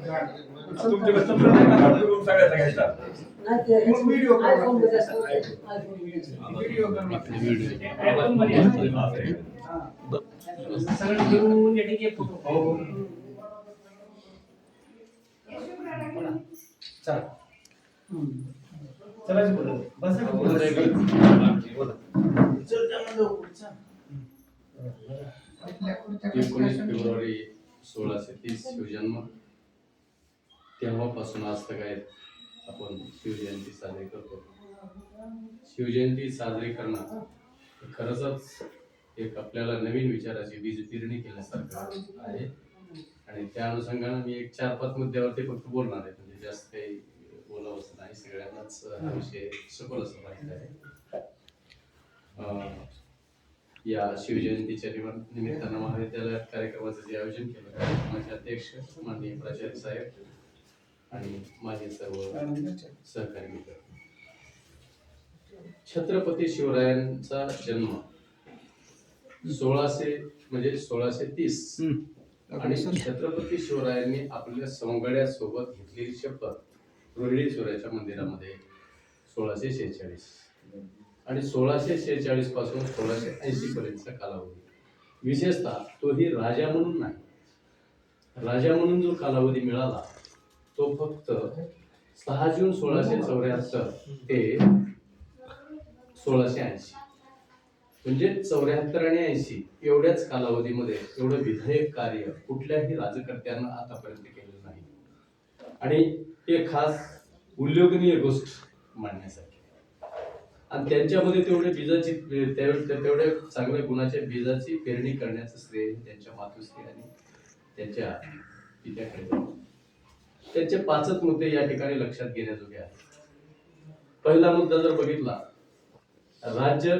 तुमच्याकडे संप्रदाय नका करून सगळ्याचा घ्यायचा. व्हिडिओ सगळं घेऊन एक फोटो. चला चलाच बोला बस 19 फेब्रुवारी 1630 शिवजन्म. तेव्हापासून आज तक आपण शिवजयंती साजरी करतो. शिवजयंती साजरी करणं खरंच एक आपल्याला नवीन विचाराची बीज पेरणी केल्यासारखं आहे. आणि त्या अनुषंगाने मी एक 4-5 मुद्द्यावरती फक्त बोलणार आहे, म्हणजे जास्त काही बोलावंच नाही. सगळ्यांनाच हा विषय सखोल असं माहिती आहे. या शिवजयंतीच्या निमित्तानं महाविद्यालयात कार्यक्रमाचं जे आयोजन केलं, माझे अध्यक्ष माननीय प्राचार्य साहेब आणि माझे सर्व सहकारी मित्र. छत्रपती शिवरायांचा जन्म 1630 आणि छत्रपती शिवरायांनी आपल्या सवंगड्यासोबत घेतलेली शपथ रोहिणीश्वराच्या मंदिरामध्ये 1646 आणि 1646 पासून 1680 पर्यंतचा कालावधी. विशेषतः तोही राजा म्हणून नाही, राजा म्हणून जो कालावधी मिळाला तो फक्त 6 जून 1674 ते 1680, म्हणजे 74 आणि 80 एवढ्याच कालावधीमध्ये एवढं विधायक कार्य कुठल्याही राजकर्त्यांना आतापर्यंत केलेलं नाही. आणि हे खास उल्लेखनीय गोष्ट मांडण्यासाठी आणि त्यांच्यामध्ये तेवढे बीजाची तेवढ्या चांगल्या गुणाच्या बीजाची पेरणी करण्याचं श्रेय त्यांच्या मातुश्री आणि त्यांच्या पित्याकडे जातं. त्यांचे 5 मुद्दे या ठिकाणी लक्षात घेण्याजोगे आहेत. पहिला मुद्दा जर बघितला, राज्य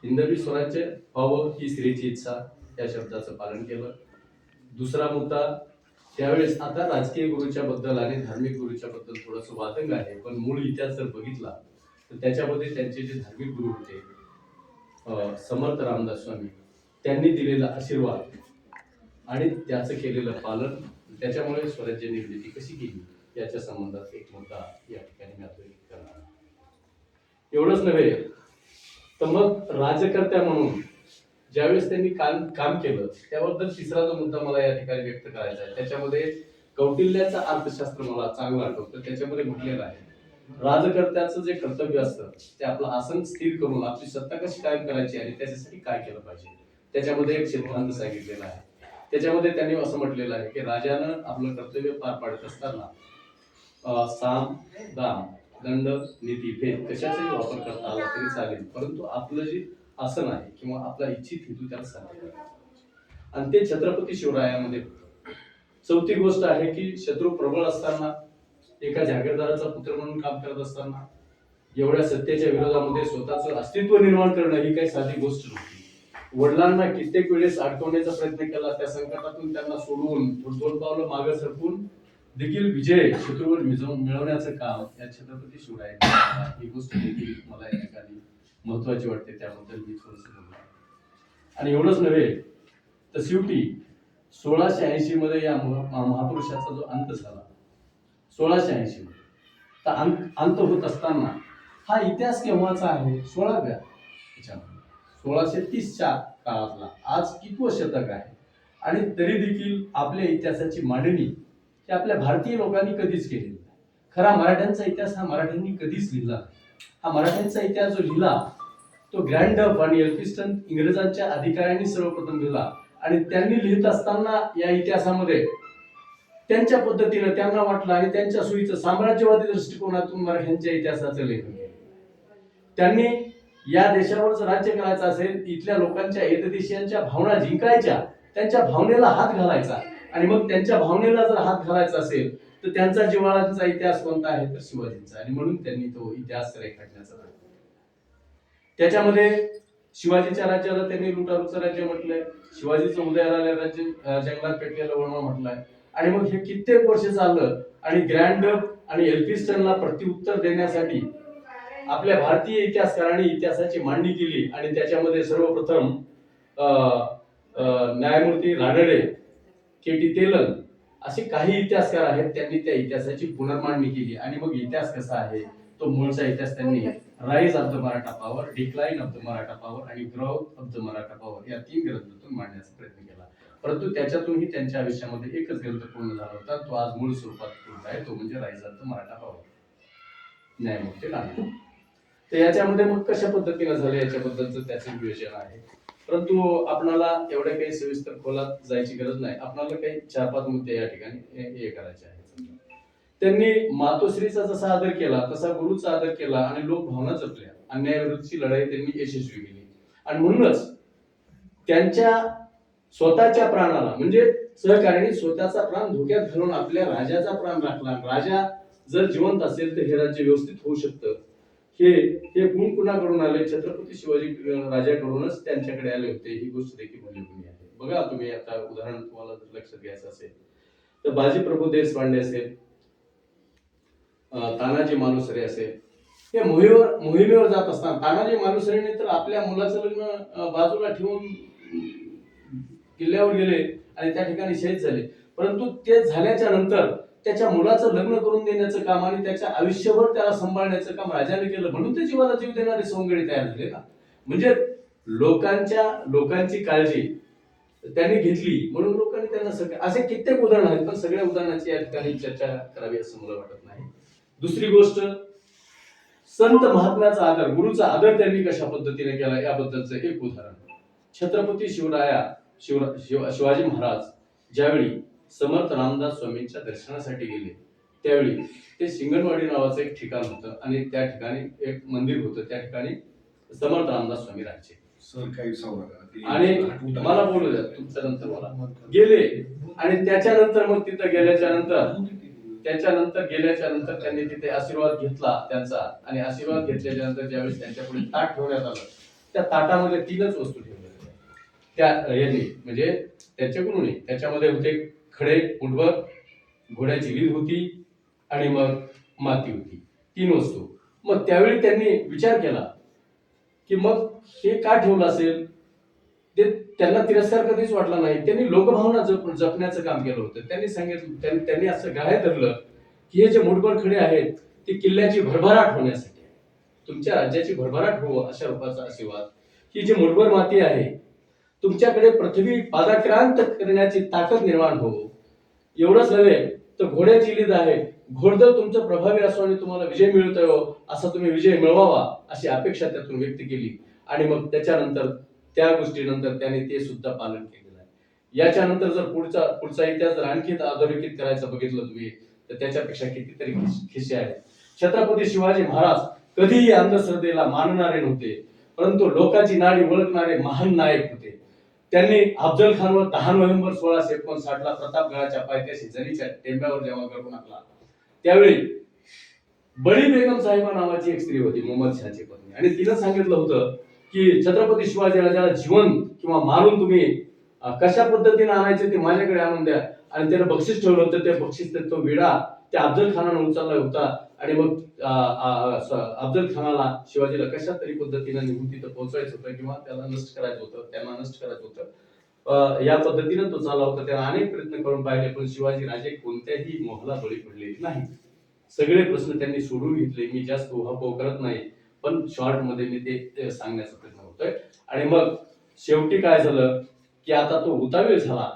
हिंदवी स्वराज्य व्हावं ही स्त्रीची इच्छा, या शब्दाचं पालन केलं. दुसरा मुद्दा, त्यावेळेस आता राजकीय गुरुच्या बद्दल आणि धार्मिक गुरुच्या बद्दल थोडंसं वादंग आहे, पण मूळ इतिहास जर बघितला तर त्याच्यामध्ये त्यांचे जे धार्मिक गुरु होते समर्थ रामदास स्वामी, त्यांनी दिलेला आशीर्वाद आणि त्याचं केलेलं पालन, त्याच्यामुळे स्वराज्य निर्मिती कशी केली याच्या संबंधात एक मुद्दा या ठिकाणी मी अधोरेखित करणार. एवढंच नव्हे तर मग राजकर्त्या म्हणून ज्यावेळेस त्यांनी काम केलं त्याबद्दल तिसरा जो मुद्दा मला या ठिकाणी व्यक्त करायचा आहे, त्याच्यामध्ये कौटिल्याचं अर्थशास्त्र मला चांगलं आठवतं. त्याच्यामध्ये म्हटलेलं आहे, राजकर्त्याचं जे कर्तव्य असतं ते आपलं आसन स्थिर करून आपली सत्ता कशी कायम करायची आणि त्याच्यासाठी काय केलं पाहिजे, त्याच्यामध्ये एक सिद्धांत सांगितलेला आहे. त्याच्यामध्ये त्यांनी असं म्हटलेलं आहे की राजानं आपलं कर्तव्य पार पाडत असताना साम दाम दंड नीती भेद कशाचाही वापर करता आला तरी चालेल, परंतु आपलं जे आसन आहे किंवा आपला इच्छित हेतू त्याला साध्य करायचा. आणि ते छत्रपती शिवरायांमध्ये. चौथी गोष्ट आहे की शत्रू प्रबळ असताना, एका जागीरदाराचा पुत्र म्हणून काम करत असताना एवढ्या सत्तेच्या विरोधामध्ये स्वतःचं अस्तित्व निर्माण करणं ही काही साधी गोष्ट नव्हती. वडिलांना कित्येक वेळेस अडकवण्याचा प्रयत्न केला, त्या संकटातून त्यांना सोडून 2 पावलं मागे सरकून देखील विजय शत्रूवर मिळवण्याचं काम या छत्रपती शिवरायांनी. ही गोष्ट देखील मला या ठिकाणी महत्वाची वाटते, त्याबद्दल मी थोडंसं बोलणार. आणि एवढंच नव्हे तर शेवटी 1680 मध्ये या महापुरुषाचा जो अंत झाला 1680 मध्ये, तर अंत होत असताना हा इतिहास केव्हाचा आहे, 16व्या 1630च्या काळातला. आज कितवं शतक आहे आणि तरी देखील आपल्या इतिहासाची मांडणी ही आपल्या भारतीय लोकांनी कधीच केलेली नाही. खरा मराठ्यांचा इतिहास हा मराठ्यांनी कधीच लिहिला. हा मराठ्यांचा इतिहास जो लिहिला तो ग्रँड डफ आणि एल्फिस्टन इंग्रजांच्या अधिकाऱ्यांनी सर्वप्रथम लिहिला. आणि त्यांनी लिहित असताना या इतिहासामध्ये त्यांच्या पद्धतीनं त्यांना वाटलं आणि त्यांच्या सोयीचं साम्राज्यवादी दृष्टिकोनातून मराठ्यांच्या इतिहासाचं लेखन केलं. त्यांनी या देशावर जर राज्य करायचं असेल, इथल्या लोकांच्या एतदेशीयांच्या भावना जिंकायच्या, त्यांच्या भावनेला हात घालायचा आणि मग त्यांच्या भावनेला जर हात घालायचा असेल तर त्यांचा जिव्हाळ्याचा इतिहास कोणता आहे तर शिवाजींचा. आणि म्हणून त्यांनी तो इतिहास रेखाटण्याचा प्रयत्न केला. त्याच्यामध्ये शिवाजीच्या राज्याला त्यांनी लुटारूचं राज्य म्हटलंय, शिवाजीचं उदयाला राज्य जंगलात पेटलेलं वळवा म्हटलंय. आणि मग हे कित्येक वर्ष चाललं आणि ग्रँड आणि एल्फिस्टनला प्रत्युत्तर देण्यासाठी आपल्या भारतीय इतिहासकारांनी इतिहासाची मांडणी केली. आणि त्याच्यामध्ये सर्वप्रथम न्यायमूर्ती रानडे, के टी तेलंग असे काही इतिहासकार आहेत, त्यांनी त्या इतिहासाची पुनर्मांडणी केली. आणि मग इतिहास कसा आहे, तो मूळचा इतिहास त्यांनी rise of the Maratha power, decline of the Maratha power आणि growth of the Maratha power या 3 ग्रंथातून मांडण्याचा प्रयत्न केला. परंतु त्याच्यातूनही त्यांच्या आयुष्यामध्ये एकच ग्रंथ पूर्ण झाला होता, तो आज मूळ स्वरूपात पूर्ण आहे, तो म्हणजे rise of the Maratha power, न्यायमूर्ती लांडे. तर याच्यामध्ये मग कशा पद्धतीने झालं याच्याबद्दलचं त्याचं नियोजन आहे. परंतु आपणाला एवढ्या काही सविस्तर खोलात जायची गरज नाही. आपणाला काही 4-5 मुद्दे या ठिकाणी हे करायचे आहेत. त्यांनी मातोश्रीचा जसा आदर केला तसा गुरुचा आदर केला आणि लोकभावना जपल्या. अन्यायाविरुद्धची लढाई त्यांनी यशस्वी केली. आणि म्हणूनच त्यांच्या स्वतःच्या प्राणाला म्हणजे सहकार्याने स्वतःचा प्राण धोक्यात घालून आपल्या राजाचा प्राण राखला. राजा जर जिवंत असेल तर हे राज्य व्यवस्थित होऊ शकतं. हे गुण कुणाकडून आले? छत्रपती शिवाजी राजाकडूनच त्यांच्याकडे आले होते. ही गोष्ट देखील उल्लेखनीय आहे. बघा तुम्ही आता उदाहरण तुम्हाला जर लक्षात घ्यायचं असेल तर बाजी प्रभू देशपांडे असेल, तानाजी मालुसरे असेल, हे मोहिमेवर जात असताना तानाजी मालुसरेने तर आपल्या मुलाचं लग्न बाजूला ठेवून किल्ल्यावर गेले आणि त्या ठिकाणी शहीद झाले. परंतु ते झाल्याच्या नंतर त्याच्या मुलाचं लग्न करून देण्याचं काम आणि त्याच्या आयुष्यभर त्याला सांभाळण्याचं काम राजाने केलं. म्हणून ते जीवाला जीव देणारे सवंगडी तयार झाले ना. म्हणजे लोकांची काळजी त्यांनी घेतली म्हणून लोकांनी त्यांना सगळे असे कित्येक उदाहरण आहेत. पण सगळ्या उदाहरणाची या ठिकाणी चर्चा करावी असं मला वाटत नाही. दुसरी गोष्ट, संत महात्म्याचा आदर, गुरुचा आदर त्यांनी कशा पद्धतीने केला याबद्दलचं एक उदाहरण. छत्रपती शिवाजी महाराज ज्यावेळी समर्थ रामदास स्वामींच्या दर्शनासाठी गेले त्यावेळी ते सिंगणवाडी नावाचं एक ठिकाण होतं आणि त्या ठिकाणी एक मंदिर होतं. त्या ठिकाणी समर्थ रामदास स्वामी राहायचे. आणि मला बोलू द्या तुमच्या नंतर मला गेले. आणि त्याच्यानंतर मग तिथं गेल्याच्या नंतर त्यांनी तिथे आशीर्वाद घेतला त्यांचा. आणि आशीर्वाद घेतल्याच्या नंतर ज्यावेळेस त्यांच्या पुढे ताट ठेवण्यात आलं त्या ताटामध्ये 3च वस्तू ठेवल्या त्या यांनी म्हणजे त्यांच्याकडून. त्याच्यामध्ये होते खडे, मुठभर, घोड्याची लीद होती आणि मग माती होती. 3 वस्तू. मग त्यावेळी त्यांनी विचार केला की मग हे का ठेवलं असेल. ते त्यांना तिरस्कार कधीच वाटला नाही. त्यांनी लोकभावना जपण्याचं काम केलं होतं. त्यांनी सांगितलं, त्यांनी असं गहाय धरलं की हे जे मुठभर खडे आहेत ते किल्ल्याची भरभराट होण्यासाठी आहे, तुमच्या राज्याची भरभराट हो अशा रूपाचा आशीर्वाद. ही जी मुठभर माती आहे तुमच्याकडे पृथ्वी पादाक्रांत करण्याची ताकद निर्माण हो. एवढंच नव्हे तर घोड्याची लीद आहे, घोडदळ तुमचं प्रभावी असो आणि तुम्हाला विजय मिळतोय असा तुम्ही विजय मिळवावा अशी अपेक्षा त्यातून व्यक्त केली. आणि मग त्याच्यानंतर त्या गोष्टीनंतर त्याने ते सुद्धा पालन केलेलं आहे. याच्यानंतर जर पुढचा इतिहास जर आणखी अधोरेखित करायचं बघितलं तुम्ही तर त्याच्यापेक्षा कितीतरी खिसे आहेत. छत्रपती शिवाजी महाराज कधीही अंधश्रद्धेला मानणारे नव्हते, परंतु लोकांची नाडी ओळखणारे महान नायक होते. त्यांनी अफजल खानवर 10 नोव्हेंबर 1659 प्रतापगडाच्या पायथ्याशी जरीच्या टेंब्यावर जेव्हा गडून आला त्यावेळी बळी बेगम साहेबा नावाची एक स्त्री होती, मोहम्मद शहाची पत्नी. आणि तिनं सांगितलं होतं की छत्रपती शिवाजी राजाला जिवंत किंवा मारून तुम्ही कशा पद्धतीने आणायचे ते माझ्याकडे आणून द्या. आणि त्याने बक्षीस ठेवलं होतं. ते बक्षीस तो विडा त्या अफजल खानानं उचलला होता. आणि मग अफजल खानाला शिवाजीला कशा तरी पद्धतीने निघून तिथं पोहोचवायचं होतं किंवा त्याला नष्ट करायचं होतं, त्यांना नष्ट करायचं होतं. या पद्धतीने तो चालला होता. त्याला अनेक प्रयत्न करून पाहिले पण शिवाजी राजे कोणत्याही मोहाला बळी पडलेले नाही. सगळे प्रश्न त्यांनी सोडून घेतले. मी जास्त उहापोह करत नाही पण शॉर्ट मध्ये मी ते सांगण्याचा प्रयत्न होतोय. आणि मग शेवटी काय झालं की आता तो हुतावेळ झाला.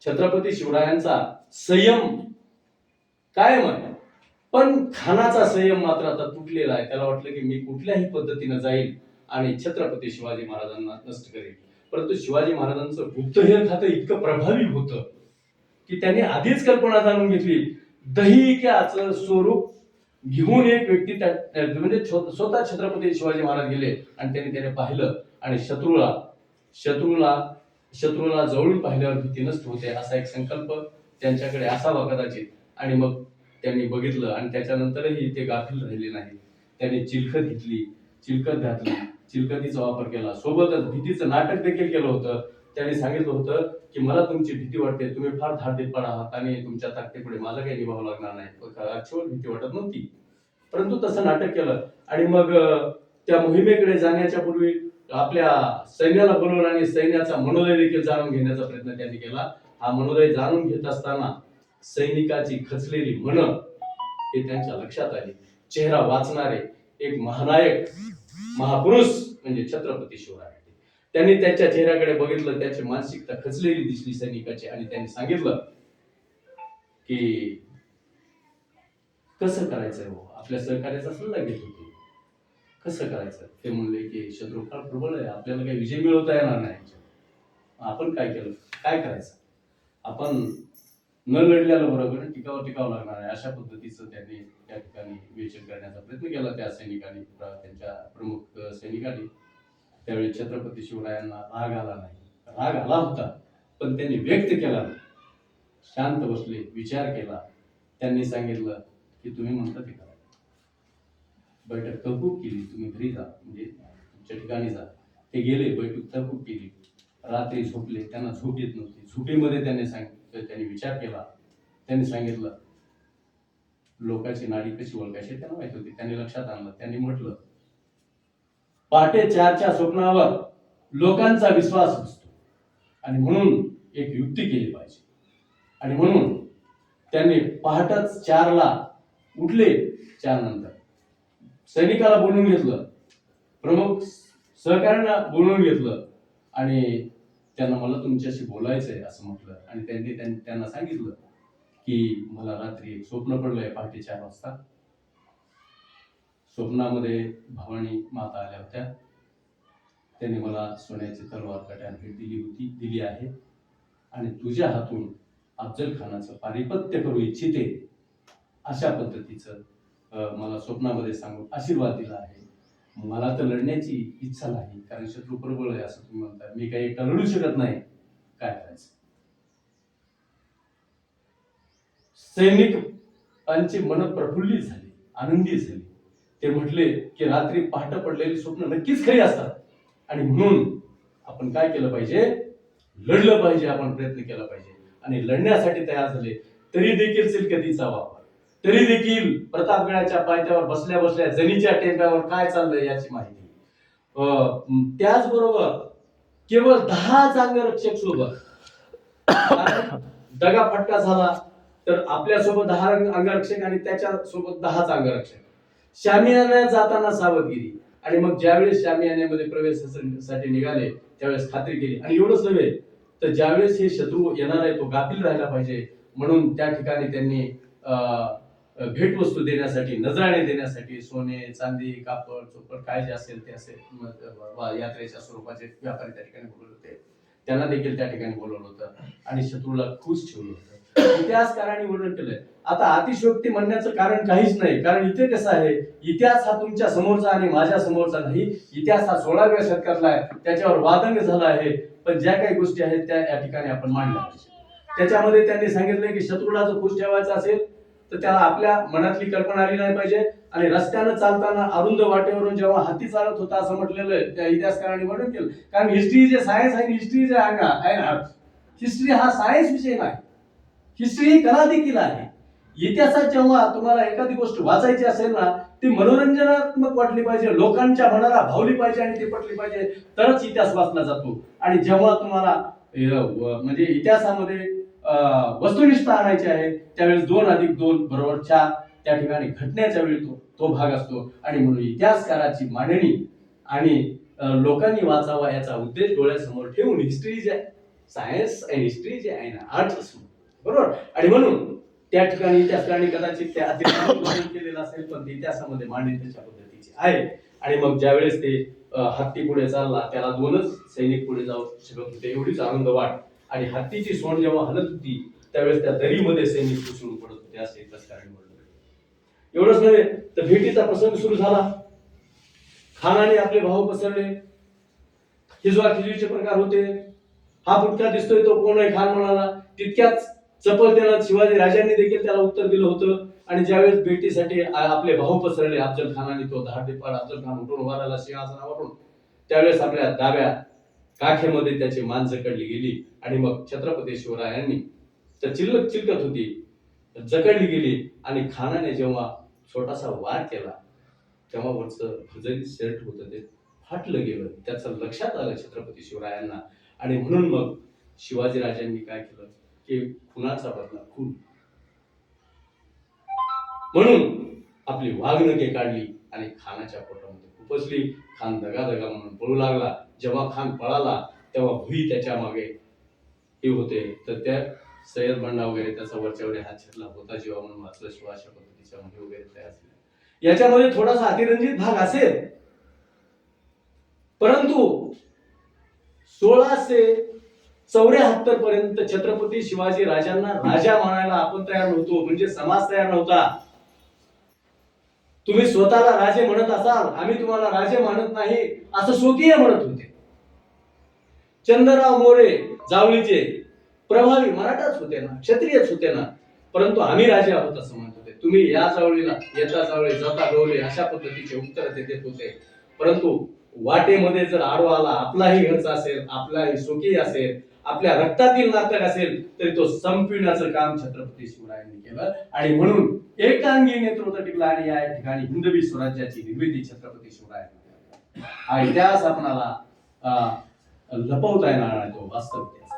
छत्रपती शिवरायांचा संयम कायम आहे पण खानाचा संयम मात्र आता तुटलेला आहे. त्याला वाटलं की मी कुठल्याही पद्धतीने जाईल आणि छत्रपती शिवाजी महाराजांना नष्ट करेल. परंतु शिवाजी महाराजांचं गुप्तहेर खातं इतकं प्रभावी होतं की त्यांनी आधीच कल्पना जाणून घेतली. दहिक्याचं स्वरूप घेऊन एक व्यक्ती म्हणजे स्वतः छत्रपती शिवाजी महाराज गेले आणि त्याने पाहिलं आणि शत्रूला जवळून पाहिल्यावर भीती नष्ट होते असा एक संकल्प त्यांच्याकडे असावा कदाचित. आणि मग त्यांनी बघितलं आणि त्याच्यानंतरही ते गाफील राहिले नाही. त्यांनी चिलखत घातली, चिलखतीचा वापर केला. सोबतच भीतीचं नाटक देखील केलं होतं. त्यांनी सांगितलं होतं की मला तुमची भीती वाटते, तुम्ही फार धाडदीपणा आहात आणि तुमच्या ताकदीपुढे माझं काही निभावं लागणार नाही. अक्षर भीती वाटत नव्हती परंतु तसं नाटक केलं. आणि मग त्या मोहिमेकडे जाण्याच्या पूर्वी आपल्या सैन्याला बोलवलं आणि सैन्याचा मनोदय देखील जाणून घेण्याचा प्रयत्न त्यांनी केला. हा मनोदय जाणून घेत असताना सैनिकाची खचलेली मन हे त्यांच्या लक्षात आली. चेहरा वाचणारे एक महानायक महापुरुष म्हणजे छत्रपती शिवराय. त्यांनी त्यांच्या चेहऱ्याकडे बघितलं, त्याची मानसिकता खचलेली दिसली सैनिकाची, आणि त्यांनी सांगितलं की कसं करायचंय हो, आपल्या सहकार्याचा सल्ला घेत होते, कसं करायचं. ते म्हणले की शत्रू फार प्रबळ आहे, आपल्याला काही विजय मिळवता येणार नाही. आपण काय केलं, काय करायचं, आपण न लढल्याला बरोबर टिकावं लागणार आहे. अशा पद्धतीचं त्यांनी त्या ठिकाणी विवेचन करण्याचा प्रयत्न केला त्या सैनिकांनी, त्यांच्या प्रमुख सैनिकांनी. त्यावेळी छत्रपती शिवरायांना राग आला नाही. राग आला होता पण त्यांनी व्यक्त केला नाही. शांत बसले, विचार केला. त्यांनी सांगितलं की तुम्ही म्हणता ते करा. बैठक तहकूब केली, तुम्ही घरी जा, म्हणजे तुमच्या ठिकाणी जा. ते गेले, बैठक तहकूब केली. रात्री झोपले, त्यांना झोप येत नव्हती. झोपेमध्ये त्यांनी सांगितलं, त्यांनी विचार केला. त्यांनी सांगितलं लोकांची नाडी कशी ओळखायची त्यांना माहित होती. त्यांनी लक्षात आणलं. त्यांनी म्हटलं पहाटे 4च्या स्वप्नावर लोकांचा विश्वास असतो आणि म्हणून एक युक्ती केली पाहिजे. आणि म्हणून त्यांनी पहाटच 4ला उठले. 4 नंतर सैनिकाला बोलवून घेतलं, प्रमुख सहकार्यांना बोलवून घेतलं आणि त्यांना मला तुमच्याशी बोलायचंय असं म्हटलं. आणि त्यांनी त्यांना सांगितलं की मला रात्री एक स्वप्न पडलंय पहाटे 4 वाजता. स्वप्नामध्ये भवानी माता आल्या होत्या. त्यांनी मला सोन्याची तलवार कट्यान भेट दिली आहे आणि तुझ्या हातून अफजल खानाचं पारिपत्य करू इच्छिते अशा पद्धतीचं मला स्वप्नामध्ये सांगून आशीर्वाद दिला आहे. मला तर लढण्याची इच्छा नाही, कारण शत्रू प्रबळ आहे असं तुम्ही म्हणता. मी काही एकटा लढू शकत नाही, काय करायचं. सैनिकांची मन प्रफुल्लित झाली, आनंदी झाली. ते म्हटले की रात्री पहाटे पडलेली स्वप्न नक्कीच खरी असतात आणि म्हणून आपण काय केलं पाहिजे, लढलं पाहिजे, आपण प्रयत्न केला पाहिजे. आणि लढण्यासाठी तयार झाले. तरी देखील सिलकतीचा वापर, तरी देखील प्रतापगडाच्या पायथ्यावर बसल्या बसल्या जनीच्या टेंब्यावर काय चाललंय याची माहिती. त्याचबरोबर केवळ 10 अंगरक्षक सोबत, दगा फटका झाला तर आपल्यासोबत 10 अंगरक्षक आणि त्याच्या सोबत 10 अंगरक्षक. शामियाना जाताना सावधगिरी. आणि मग ज्यावेळेस शामियान्यामध्ये प्रवेशासाठी निघाले त्यावेळेस खात्री केली. आणि एवढंच नव्हे तर ज्यावेळेस हे शत्रू येणार आहे तो गाफील राहिला पाहिजे म्हणून त्या ठिकाणी त्यांनी भेटवस्तू देण्यासाठी, नजराणे देण्यासाठी सोने, चांदी, कापड, चोपड काय जे असेल ते असेल यात्रेच्या स्वरूपाचे व्यापारी त्या ठिकाणी बोलवले होते. त्यांना देखील त्या ठिकाणी बोलवलं होतं आणि शत्रूला खुश ठेवलं होतं. इतिहासकारांनी वर्णन केलंय. आता अतिशयोक्ती म्हणण्याचं कारण काहीच नाही, कारण इथे कसं आहे, इतिहास हा तुमच्या समोरचा आणि माझ्या समोरचा नाही. इतिहास हा 16व्या शतकातला आहे, त्याच्यावर वादंग झाला आहे. पण ज्या काही गोष्टी आहेत त्या या ठिकाणी आपण मांडल्या पाहिजे. त्याच्यामध्ये त्यांनी सांगितलंय की शत्रूला जर खुश ठेवायचा असेल तर त्याला आपल्या मनातली कल्पना आली नाही पाहिजे. आणि रस्त्यानं चालताना अरुंद वाटेवरून जेव्हा हाती चालत होता असं म्हटलेलं त्या इतिहासकारांनी वर्णन केलं. कारण हिस्ट्री जे सायन्स आहे, हिस्ट्री जे आहे ना, हिस्ट्री हा सायन्स विषय नाही, हिस्ट्री ही कला देखील आहे. इतिहासात जेव्हा तुम्हाला एखादी गोष्ट वाचायची असेल ना, ती मनोरंजनात्मक वाटली पाहिजे, लोकांच्या मनाला भावली पाहिजे आणि ती पटली पाहिजे, तरच इतिहास वाचला जातो. आणि जेव्हा तुम्हाला म्हणजे इतिहासामध्ये वस्तुनिष्ठ आणायची आहे त्यावेळेस 2+2 = 4 त्या ठिकाणी घटनेच्या वेळी तो भाग असतो. आणि म्हणून इतिहासकाराची मांडणी आणि लोकांनी वाचावा याचा उद्देश डोळ्यासमोर ठेवून हिस्ट्री जे सायन्स आणि हिस्ट्री जे आहे ना, आर्ट असतो, बरोबर. आणि म्हणून त्या ठिकाणी इतिहासकारांनी कदाचित त्या अतिशय केलेलं असेल, पण इतिहासामध्ये मांडणी त्याच्या पद्धतीची आहे. आणि मग ज्यावेळेस ते हत्ती पुढे चालला त्याला 2च सैनिक पुढे जाऊ शकत होते, एवढीच आनंद वाट. आणि हत्तीची सोंड जेव्हा हलत होती त्यावेळेस त्या दरीमध्ये सैनिक घुसून पडत होते असे इतिहासकारांनी वर्णन केले. एवढंच नव्हे तर भेटीचा प्रसंग सुरू झाला. खानाने आपले भाऊ पसरले, खिजवा खिजवीचे प्रकार होते. हा फुटका दिसतोय तो कोण आहे, खान म्हणाला. तितक्याच चपलतेनं शिवाजी राजांनी देखील त्याला उत्तर दिलं होतं. आणि ज्यावेळेस भेटीसाठी आपले भाऊ पसरले अफजल खानाने, तो धाडदीपाड अफजल खान उठून उभा राहिला सिंहासनावरून, त्यावेळेस आपल्या डाव्या काखेमध्ये त्याची मान जकडली गेली. आणि मग छत्रपती शिवरायांनी तर चिलकत होती जकडली गेली. आणि खानाने जेव्हा छोटासा वार केला तेव्हा वरचं भुजरी शर्ट होतं ते फाटलं गेलं. त्याचं लक्षात आलं छत्रपती शिवरायांना. आणि म्हणून मग शिवाजी राजांनी काय केलं की खुनाचा बदला खून, म्हणून आपली वाघनखे काढली आणि खानाच्या पोटामध्ये खुपसली. खान दगा म्हणून पळू लागला. जेव्हा खान पळाला तेव्हा भुई त्याच्या मागे हे होते, तर त्या सय्यद बंडा वगैरे त्याचा वरच्यावर हात छेडला होता जेव्हा म्हणून वाचलं शिवा अशा पद्धतीच्या मध्ये वगैरे तयार झाल्या. याच्यामध्ये थोडासा अतिरंजित भाग असेल, परंतु 1674 पर्यंत छत्रपती शिवाजी राजांना राजा मानायला आपण तयार नव्हतो, म्हणजे समाज तयार नव्हता. तुम्ही स्वतःला राजे म्हणत असाल, आम्ही तुम्हाला राजे मानत नाही असं स्वकीय म्हणत होते. चंद्रराव मोरे जावळीचे प्रभावी मराठाच होते ना, क्षत्रियच होते ना, परंतु आम्ही राजे आहोत असं म्हणत होते. तुम्ही या जावळीला येता जावळी जाता गवळे अशा पद्धतीचे उत्तर ते देत होते. परंतु वाटेमध्ये जर आडवा आला, आपलाही घरचा असेल, आपलाही स्वकीय असेल, आपल्या रक्तातील नातक असेल, तरी तो संपविण्याचं काम छत्रपती शिवरायांनी केलं. आणि म्हणून एकांगी नेतृत्व टिकला आणि या ठिकाणी हिंदवी स्वराज्याची निर्मिती छत्रपती शिवरायांनी. हा इतिहास आपणाला लपवता येणार नाही, तो वास्तव इतिहास.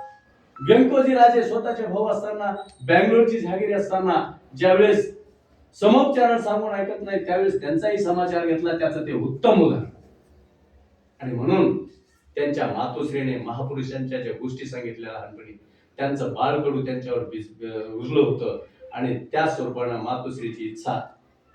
व्यंकोजी राजे स्वतःचे भाऊ असताना, बँगलोरची जहागिरी असताना ज्यावेळेस समोपचारण सांगून ऐकत नाही, त्यावेळेस त्यांचाही समाचार घेतला, त्याचं ते उत्तम उदाहरण. आणि म्हणून त्यांच्या मातोश्रीने महापुरुषांच्या ज्या गोष्टी सांगितल्या लहानपणी, त्यांचं बाळकडू त्यांच्यावर रुजलं होतं आणि त्या स्वरूपानं मातोश्रीची इच्छा.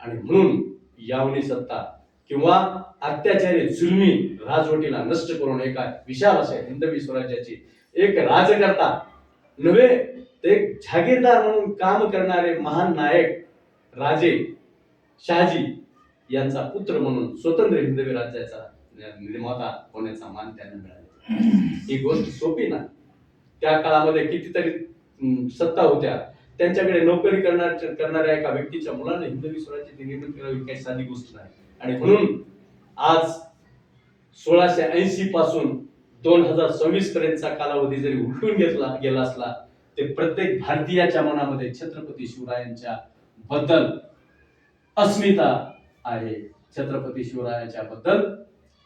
आणि म्हणून यावनी सत्ता किंवा अत्याचारी जुलमी राजवटीला नष्ट करून एका विशाल अशा हिंदवी स्वराज्याची एक राजकर्ता नव्हे तर एक जहागीरदार म्हणून काम करणारे महान नायक राजे शहाजी यांचा पुत्र म्हणून स्वतंत्र हिंदवी राज्याचा निर्माता होण्याचा मान त्यांना मिळाला. ही गोष्ट सोपी नाही. त्या काळामध्ये कितीतरी सत्ता होत्या, त्यांच्याकडे नोकरी करणाऱ्या एका व्यक्तीच्या मुलाने हिंदवी स्वराज्याची निर्मिती करावी काही साधी गोष्ट नाही. आणि म्हणून आज 1680 पासून 2026 पर्यंतचा कालावधी जरी उलटून गेला असला, ते प्रत्येक भारतीयाच्या मनामध्ये छत्रपती शिवरायांच्या बद्दल अस्मिता आहे. छत्रपती शिवरायांच्या बद्दल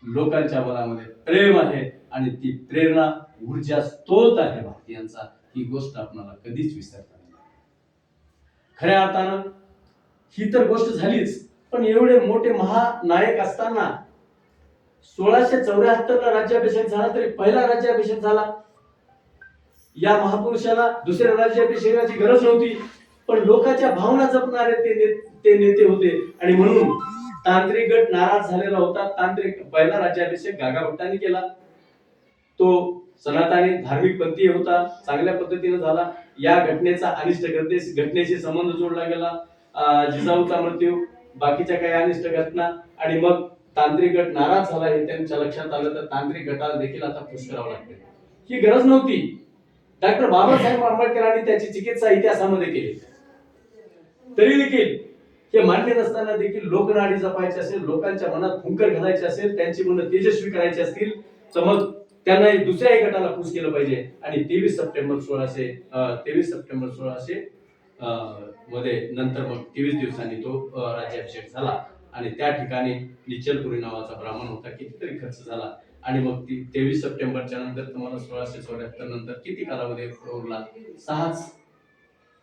लोकांच्या मनामध्ये प्रेम आहे आणि ती प्रेरणा ऊर्जा स्त्रोत आहे भारतीयांचा. ही गोष्ट आपल्याला कधीच विसरता नाही. खऱ्या अर्थानं ही तर गोष्ट झालीच, पण एवढे मोठे महानायक असताना 1674 ला राज्याभिषेक झाला, तरी पहिला राज्याभिषेक झाला. या महापुरुषाला दुसऱ्या राज्याभिषेकाची गरज नव्हती, पण लोकांच्या भावना जपणारे ते नेते होते. आणि म्हणून तांत्रिक गट नाराज झालेला होता. पहिला राज्याभिषेक गागाभट्टांनी केला. तो सनातनी धार्मिक पंथीय होता, चांगल्या पद्धतीने झाला. या घटनेचा अनिष्ट घटनेशी संबंध जोडला गेला. जिजाऊचा मृत्यू, बाकीच्या काही अनिष्ट घटना, आणि मग तांत्रिक गट नाराज झाला हे त्यांच्या लक्षात आलं, तर तांत्रिक गटाला देखील आता खुश करावं लागते. ही गरज नव्हती. डॉक्टर बाबासाहेब आंबेडकरांनी त्याची चिकित्सा इतिहासामध्ये केली, तरी देखील हे मान्य नसताना देखील लोकनाडी जपायची असेल, लोकांच्या मनात फुंकर घालायचे असेल, त्यांची मन तेजस्वी करायची असतील, तर मग त्यांना दुसऱ्याही गटाला खुश केलं पाहिजे. आणि 23 सप्टेंबर 1600 मध्ये नंतर मग 23 दिवसांनी तो राज्याभिषेक झाला. आणि त्या ठिकाणी निश्चलपुरी नावाचा ब्राह्मण होता, कितीतरी खर्च झाला. आणि मग 23 सप्टेंबरच्या नंतर तुम्हाला 1674 नंतर किती कालावधी उरला?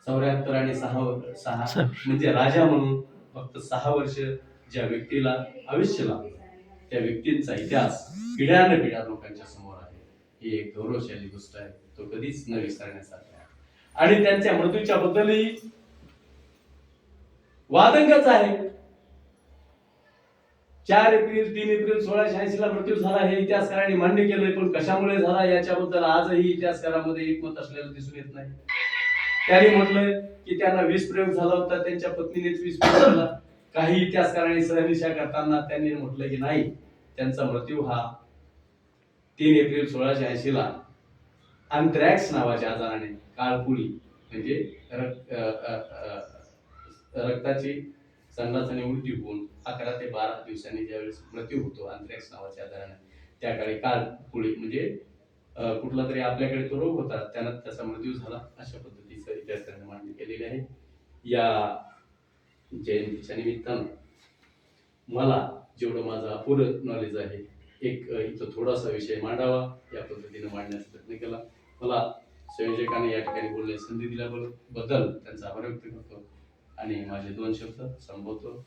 74 आणि 6 म्हणजे राजा म्हणून फक्त 6 वर्ष ज्या व्यक्तीला आयुष्य लाभलं, त्या व्यक्तींचा इतिहास पिढ्यानपिढ्या लोकांच्या समोर आहे. ही एक गौरवशाली गोष्ट आहे, तो कधीच न विसरण्यासारखा आहे. आणि त्यांच्या मृत्यूच्या बद्दलही वादंगच आहे. 4 एप्रिल 3 एप्रिल 1680 ला मृत्यू झाला हे इतिहासकारांनी मान्य केलंय, पण कशामुळे झाला याच्याबद्दल आजही इतिहासकारांमध्ये एकमत असलेलं दिसून येत नाही. त्यांनी म्हटलंय की त्यांना विष प्रयोग झाला होता, त्यांच्या पत्नीनेच विष प्रयोग झाला. काही इतिहासकारांनी सहनिशा करताना त्यांनी म्हटलं की नाही, त्यांचा मृत्यू हा 3 एप्रिल 1680 ला अँथ्रॅक्स नावाच्या आजाराने, काळपुळी म्हणजे रक्ताची संडास आणि उलटी होऊन 11 ते 12 दिवसांनी ज्यावेळेस मृत्यू होतो अँथ्रॅक्स नावाच्या आजाराने, त्या काळी काळपुळी म्हणजे कुठला तरी आपल्याकडे तो रोग होता, त्यानं त्याचा मृत्यू झाला. अशा पद्धतीचं इतिहासकारांनी मांडणी केलेली आहे. या जयंतीच्या निमित्तानं मला जेवढं माझं अपुरं नॉलेज आहे, एक इथं थोडासा विषय मांडावा या पद्धतीने मांडण्याचा प्रयत्न केला. मला संयोजकांनी या ठिकाणी बोलण्याची संधी दिल्याबद्दल त्यांचा आभार व्यक्त करतो. आणि माझे 2 शब्द संबोधतो.